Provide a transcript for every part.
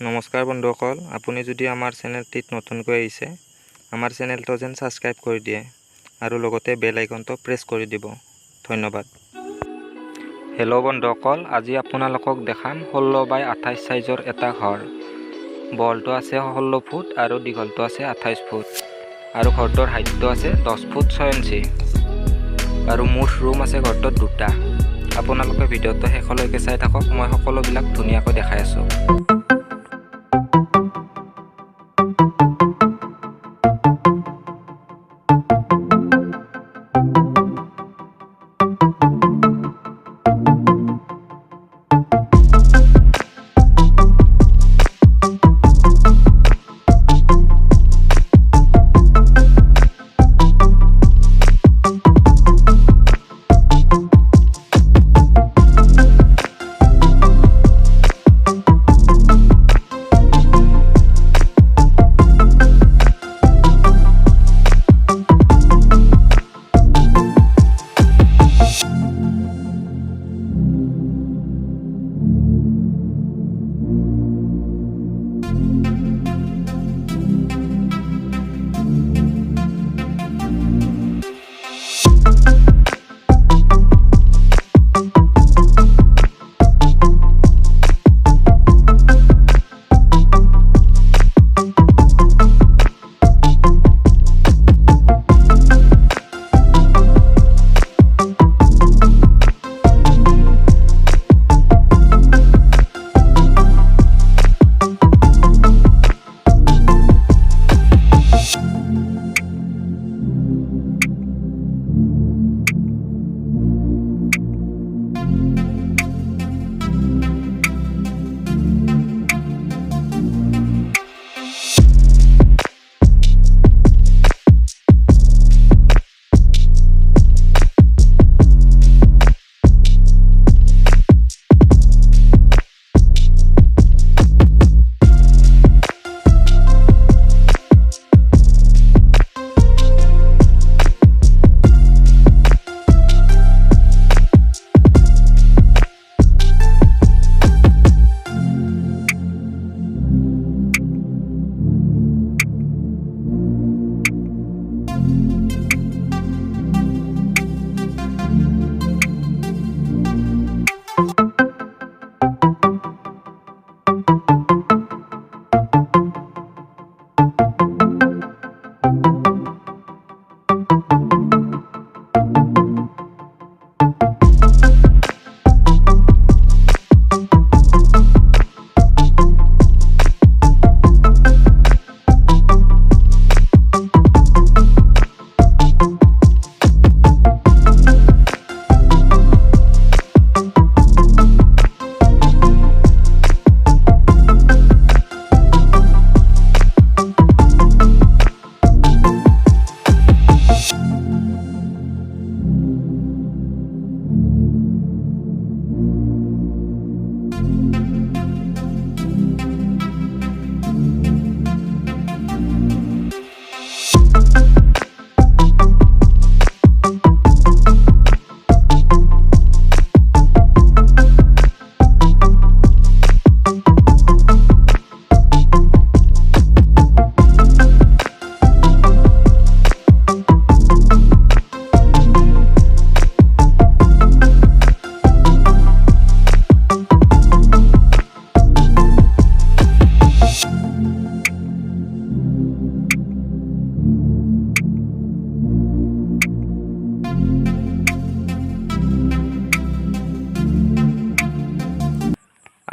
নমস্কাৰ বন্ধুসকল, আপুনি যদি আমাৰ চেনেলটিত নতুনকৈ আহিছে, আমাৰ চেনেলটো যেন ছাবস্ক্ৰাইব কৰি দিয়ে আৰু লগতে বেল আইকনটো প্ৰেছ কৰি দিব। ধন্যবাদ। হেল্ল' বন্ধুসকল, আজি আপোনালোকক দেখাম 16x28 সাইজৰ এটা ঘৰ। বহলটো আছে 16 ফুট আৰু দীঘলটো আছে 28 ফুট আৰু ঘৰটোৰ হাইটটো আছে 10 ফুট 6 ইঞ্চি আৰু মুঠ ৰুম আছে ঘৰটোত 2টা। আপোনালোকে ভিডিঅ'টো শেষলৈকে চাই থাকক, মই সকলোবিলাক ধুনীয়াকৈ দেখাই আছোঁ।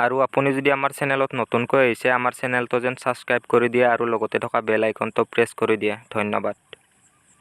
আৰু আপুনি যদি আমাৰ চেনেলত নতুনকৈ আহিছে, আমাৰ চেনেলটো যেন ছাবস্ক্ৰাইব কৰি দিয়ে আৰু লগতে থকা বেল আইকনটো প্ৰেছ কৰি দিয়ে। ধন্যবাদ।